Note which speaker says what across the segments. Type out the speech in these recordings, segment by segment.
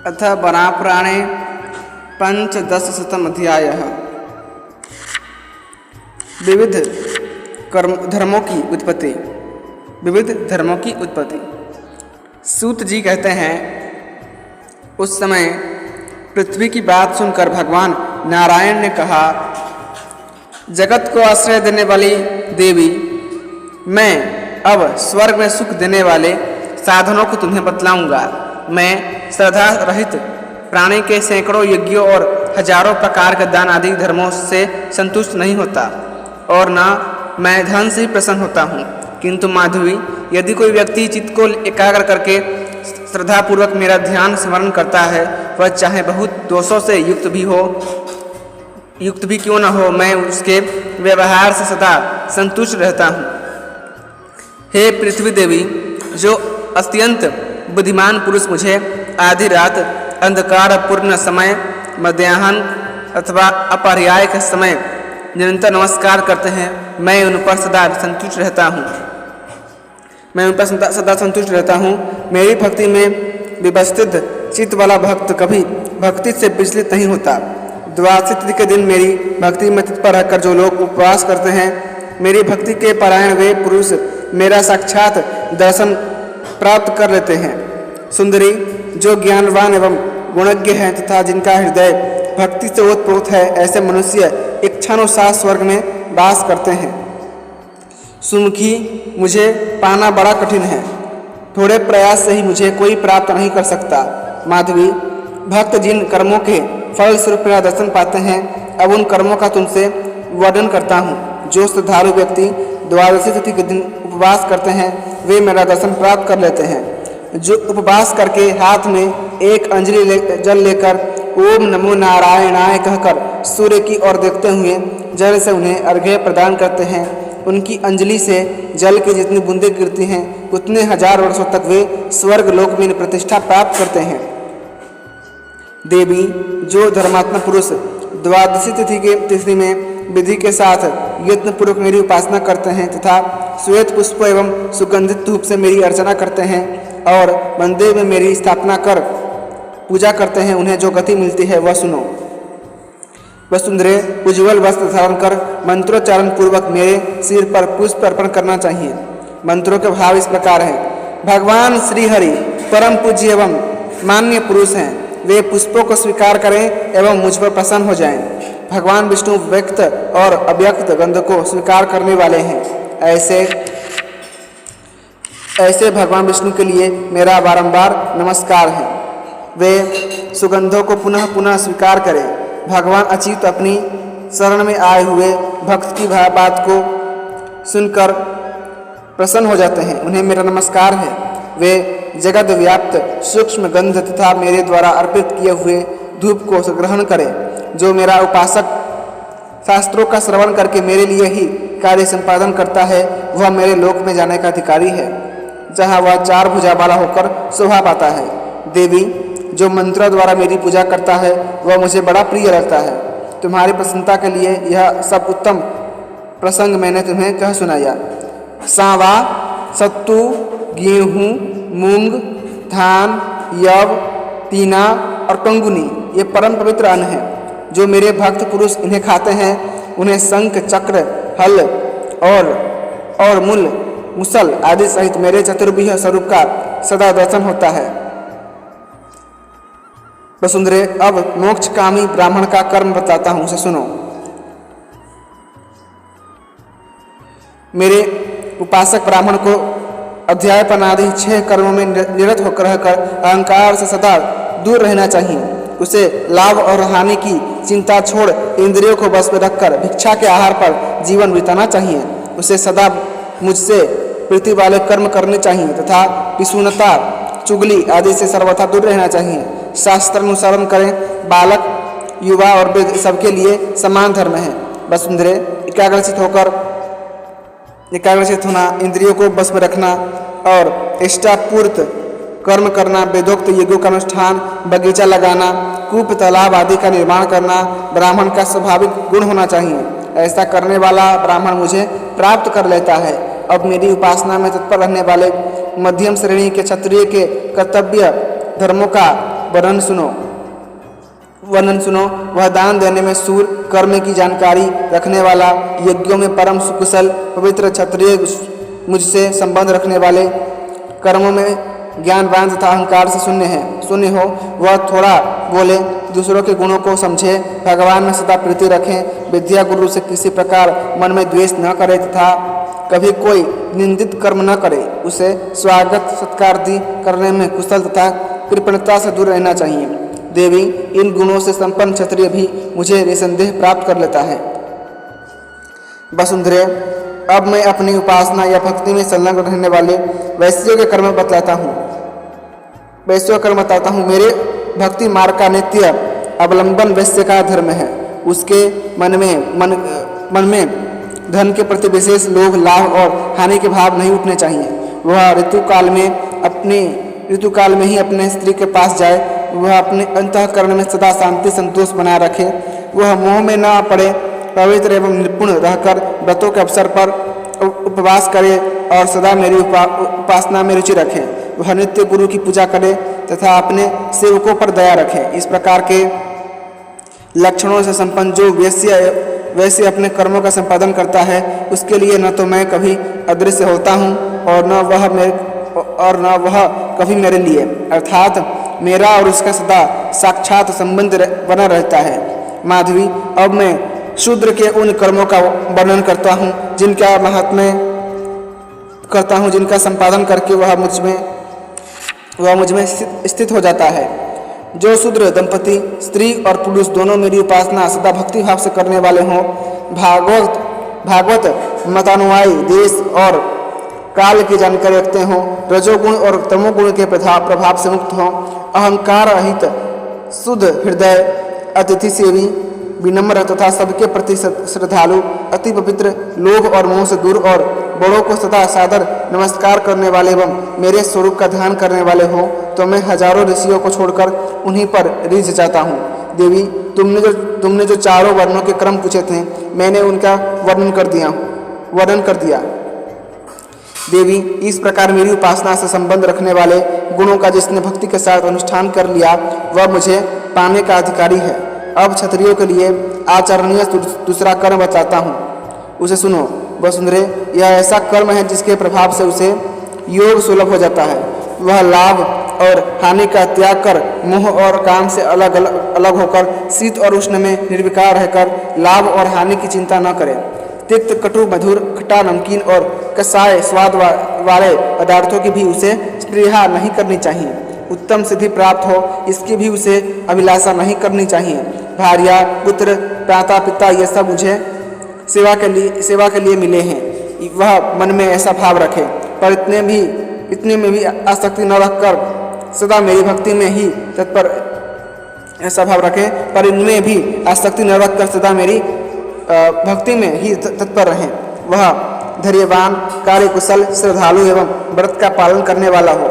Speaker 1: अथ वरापुराणे पंचदशशतम् अध्यायः। विविध धर्मों की उत्पत्ति। विविध धर्मों की उत्पत्ति। सूत जी कहते हैं, उस समय पृथ्वी की बात सुनकर भगवान नारायण ने कहा, जगत को आश्रय देने वाली देवी, मैं अब स्वर्ग में सुख देने वाले साधनों को तुम्हें बतलाऊंगा। मैं श्रद्धा रहित प्राणी के सैकड़ों यज्ञों और हजारों प्रकार के दान आदि धर्मों से संतुष्ट नहीं होता, और न मैं धन से प्रसन्न होता हूँ। किंतु माधवी, यदि कोई व्यक्ति चित्त को एकाग्र करके श्रद्धापूर्वक मेरा ध्यान स्मरण करता है, वह चाहे बहुत दोषों से युक्त भी क्यों न हो, मैं उसके व्यवहार से सदा संतुष्ट रहता हूँ। हे पृथ्वी देवी, जो अत्यंत बुद्धिमान पुरुष मुझे आधी रात, अंधकारपूर्ण समय, मध्याह्न अथवा अपर्याय के समय निरंतर नमस्कार करते हैं, मैं उन पर सदा संतुष्ट रहता हूँ। मेरी भक्ति में विवस्थित चित्त वाला भक्त कभी भक्ति से विचलित नहीं होता। द्वादशी तिथि के दिन मेरी भक्ति में तत्पर रहकर जो लोग उपवास करते हैं, मेरी भक्ति के परायण वे पुरुष मेरा साक्षात दर्शन प्राप्त कर लेते हैं। सुंदरी, जो ज्ञानवान एवं गुणज्ञ हैं तथा जिनका हृदय भक्ति से ओतप्रोत है, ऐसे मनुष्य इच्छानुसार स्वर्ग में वास करते हैं। सुमुखी, मुझे पाना बड़ा कठिन है, थोड़े प्रयास से ही मुझे कोई प्राप्त नहीं कर सकता। माधवी, भक्त जिन कर्मों के फल स्वरूप मेरा दर्शन पाते हैं, अब उन कर्मों का तुमसे वर्णन करता हूँ। जो श्रद्धालु व्यक्ति द्वादशी तिथि के दिन उपवास करते हैं, वे मेरा दर्शन प्राप्त कर लेते हैं। जो उपवास करके हाथ में एक अंजलि जल लेकर ओम नमो नारायणाय कहकर सूर्य की ओर देखते हुए जल से उन्हें अर्घ्य प्रदान करते हैं, उनकी अंजलि से जल की जितनी बूंदें गिरती हैं, उतने हजार वर्षों तक वे स्वर्ग लोक में प्रतिष्ठा प्राप्त करते हैं। देवी, जो धर्मात्मा पुरुष द्वादशी तिथि में विधि के साथ यत्नपूर्वक मेरी उपासना करते हैं तथा श्वेत पुष्प एवं सुगंधित धूप से मेरी अर्चना करते हैं और मंदिर में मेरी स्थापना कर पूजा करते हैं, उन्हें जो गति मिलती है वह सुनो। वसुंधरे, उज्ज्वल वस्त्र धारण कर मंत्रोच्चारण पूर्वक मेरे सिर पर पुष्प अर्पण करना चाहिए। मंत्रों के भाव इस प्रकार हैं। भगवान श्री हरि परम पूज्य एवं मान्य पुरुष हैं, वे पुष्पों को स्वीकार करें एवं मुझ पर प्रसन्न हो जाएं। भगवान विष्णु व्यक्त और अव्यक्त गंध को स्वीकार करने वाले हैं। ऐसे भगवान विष्णु के लिए मेरा बारंबार नमस्कार है। वे सुगंधों को पुनः पुनः स्वीकार करें। भगवान अच्युत अपनी शरण में आए हुए भक्त की बात को सुनकर प्रसन्न हो जाते हैं, उन्हें मेरा नमस्कार है। वे जगत व्याप्त सूक्ष्म गंध तथा मेरे द्वारा अर्पित किए हुए धूप को ग्रहण करें। जो मेरा उपासक शास्त्रों का श्रवण करके मेरे लिए ही कार्य संपादन करता है, वह मेरे लोक में जाने का अधिकारी है, जहाँ वह चार भुजा वाला होकर शोभा पाता है। देवी, जो मंत्रों द्वारा मेरी पूजा करता है, वह मुझे बड़ा प्रिय लगता है। तुम्हारी प्रसन्नता के लिए यह सब उत्तम प्रसंग मैंने तुम्हें कह सुनाया। सांवा, सत्तू, गेहूँ, मूंग, धान, यव, तीना और कंगुनी ये परम पवित्र अन्न हैं। जो मेरे भक्त पुरुष इन्हें खाते हैं, उन्हें शंख, चक्र, हल और मुसल आदि सहित मेरे चतुर्भुज स्वरूप का सदा दर्शन होता है। वसुंधरे, अब मोक्षकामी ब्राह्मण का कर्म बताता हूँ, उसे सुनो। मेरे उपासक ब्राह्मण को अध्यायपन आदि 6 कर्मों में निरत होकर रहकर अहंकार से सदा दूर रहना चाहिए। उसे लाभ और हानि की चिंता छोड़ इंद्रियों को बस में रखकर भिक्षा के आहार पर जीवन बिताना चाहिए। उसे सदा मुझसे प्रीति वाले कर्म करने चाहिए तथा पिसूनता, चुगली आदि से सर्वथा दूर रहना चाहिए। शास्त्र अनुसरण करें। बालक, युवा और वृद्ध सबके लिए समान धर्म है। वसुंधरे, एकाग्रचित होना, इंद्रियों को बस में रखना और इष्टापूर्त कर्म करना, वेदोक्त यज्ञों का अनुष्ठान, बगीचा लगाना, कूप, तालाब आदि का निर्माण करना ब्राह्मण का स्वाभाविक गुण होना चाहिए। ऐसा करने वाला ब्राह्मण मुझे प्राप्त कर लेता है। अब मेरी उपासना में तत्पर रहने वाले मध्यम श्रेणी के क्षत्रिय के कर्तव्य धर्मों का वर्णन सुनो। वह दान देने में शूर, कर्म की जानकारी रखने वाला, यज्ञों में परम सुकुशल, पवित्र, क्षत्रिय, मुझसे संबंध रखने वाले, कर्मों में ज्ञानवान तथा अहंकार से शून्य हो। वह थोड़ा बोले, दूसरों के गुणों को समझे, भगवान में सदा प्रीति रखें, विद्या गुरु से किसी प्रकार मन में द्वेष न करे तथा कभी कोई निंदित कर्म न करे, उसे स्वागत सत्कारादि करने में कुशल तथा कृपणता से दूर रहना चाहिए। देवी, इन गुणों से संपन्न क्षत्रिय भी मुझे निसंदेह प्राप्त कर लेता है। वसुंधरे, अब मैं अपनी उपासना या भक्ति में संलग्न रहने वाले वैश्यों के कर्म बताता हूँ। मेरे भक्ति मार्ग का नित्य अवलंबन वैश्य का धर्म है। उसके मन में धन के प्रति विशेष लोभ, लाभ और हानि के भाव नहीं उठने चाहिए। वह ऋतुकाल में ही अपने स्त्री के पास जाए। वह अपने अंतःकरण में सदा शांति संतोष बनाए रखे। वह मोह में न पड़े, पवित्र एवं निपुण रहकर व्रतों के अवसर पर उपवास करे और सदा मेरी उपासना में रुचि रखे। वह नित्य गुरु की पूजा करे तथा अपने सेवकों पर दया रखे। इस प्रकार के लक्षणों से संपन्न जो वैसे अपने कर्मों का संपादन करता है, उसके लिए न तो मैं कभी अदृश्य होता हूँ और न वह कभी मेरे लिए, अर्थात मेरा और उसका सदा साक्षात संबंध बना रहता है। माधवी, अब मैं शूद्र के उन कर्मों का वर्णन करता हूँ जिनका संपादन करके वह मुझ में स्थित हो जाता है। जो शूद्र दंपति, स्त्री और पुरुष दोनों मेरी उपासना सदा भक्ति भाव से करने वाले हों, भागवत मतानुयायी, देश और काल की जानकारी रखते हों, रजोगुण और तमोगुण के प्रभाव से मुक्त हों, अहंकार रहित, शुद्ध हृदय, अतिथि सेवी, विनम्र तथा सबके प्रति श्रद्धालु, अति पवित्र, लोभ और मोह से दूर और बड़ों को सदा सादर नमस्कार करने वाले एवं मेरे स्वरूप का ध्यान करने वाले हों, तो मैं हजारों ऋषियों को छोड़कर उन्हीं पर रीझ जाता हूँ। देवी, तुमने जो चारों वर्णों के क्रम पूछे थे, मैंने उनका वर्णन कर दिया। देवी, इस प्रकार मेरी उपासना से संबंध रखने वाले गुणों का जिसने भक्ति के साथ अनुष्ठान कर लिया, वह मुझे पाने का अधिकारी है। अब क्षत्रियों के लिए आचरणीय दूसरा कर्म बताता हूँ, उसे सुनो। वसुंधरे, यह ऐसा कर्म है जिसके प्रभाव से उसे योग सुलभ हो जाता है। वह लाभ और हानि का त्याग कर, मोह और काम से अलग होकर, शीत और उष्ण में निर्विकार रहकर लाभ और हानि की चिंता न करे। तिक्त, कटु, मधुर, खट्टा, नमकीन और कसाय स्वाद वाले पदार्थों की भी उसे स्पृहा नहीं करनी चाहिए। उत्तम सिद्धि प्राप्त हो, इसकी भी उसे अभिलाषा नहीं करनी चाहिए। भार्या, पुत्र, प्राता, पिता, ये सब मुझे सेवा के लिए मिले हैं, वह मन में ऐसा भाव रखे। पर इतने में भी आसक्ति न रखकर सदा मेरी भक्ति में ही तत्पर, ऐसा भाव रखे पर इनमें भी आसक्ति न रखकर सदा मेरी भक्ति में ही तत्पर रहें। वह धैर्यवान, कार्यकुशल, श्रद्धालु एवं व्रत का पालन करने वाला हो,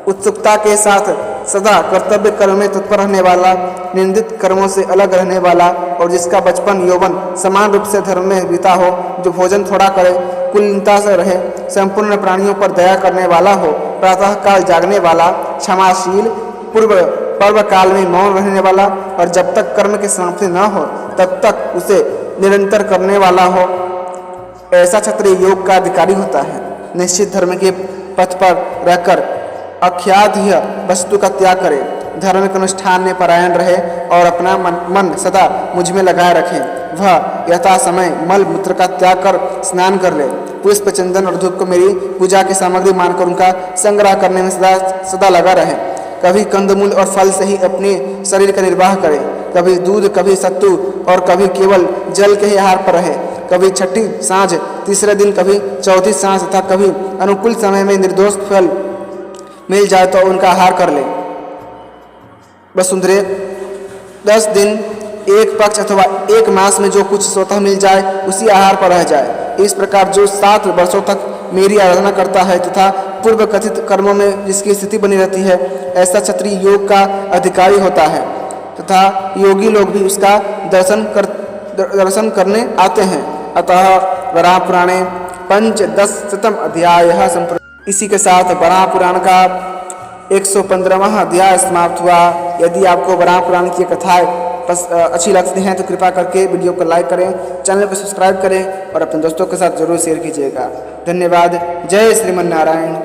Speaker 1: उत्सुकता के साथ सदा कर्तव्य कर्म में तत्पर रहने वाला, निंदित कर्मों से अलग रहने वाला और जिसका बचपन यौवन समान रूप से धर्म में बीता हो, जो भोजन थोड़ा करे, कुलीनता से रहे, संपूर्ण प्राणियों पर दया करने वाला हो, प्रातः काल जागने वाला, क्षमाशील, पर्व काल में मौन रहने वाला और जब तक कर्म की समाप्ति न हो तब तक उसे निरंतर करने वाला हो, ऐसा क्षत्रिय योग का अधिकारी होता है। निश्चित धर्म के पथ पर रहकर अख्याद्य वस्तु का त्याग करे, धर्म के अनुष्ठान में परायण रहे और अपना मन सदा मुझ में लगाए रखे। वह यथा समय मल मूत्र का त्याग कर स्नान कर ले, पुष्प, चंदन और धूप को मेरी पूजा की सामग्री मानकर उनका संग्रह करने में सदा लगा रहे। कभी कंदमूल और फल से ही अपने शरीर का निर्वाह करे, कभी दूध, कभी सत्तू और कभी केवल जल के ही आहार पर रहे, कभी छठी सांझ, तीसरे दिन, कभी चौथी सांझ तथा कभी अनुकूल समय में निर्दोष फल मिल जाए तो उनका आहार कर ले। वसुंधरे, 10 दिन, एक पक्ष अथवा एक मास में जो कुछ स्वतः मिल जाए उसी आहार पर रह जाए। इस प्रकार जो 7 वर्षों तक मेरी आराधना करता है तथा पूर्व कथित कर्मों में जिसकी स्थिति बनी रहती है, ऐसा क्षत्रिय योग का अधिकारी होता है तथा योगी लोग भी उसका दर्शन करने आते हैं। अतः वराह पुराणे 5-10 अध्याय संपूर्ण। इसी के साथ वराह पुराण का 115वां अध्याय समाप्त हुआ। यदि आपको वराह पुराण की कथाएं अच्छी लगती हैं तो कृपया करके वीडियो को लाइक करें, चैनल को सब्सक्राइब करें और अपने दोस्तों के साथ जरूर शेयर कीजिएगा। धन्यवाद। जय श्रीमन नारायण।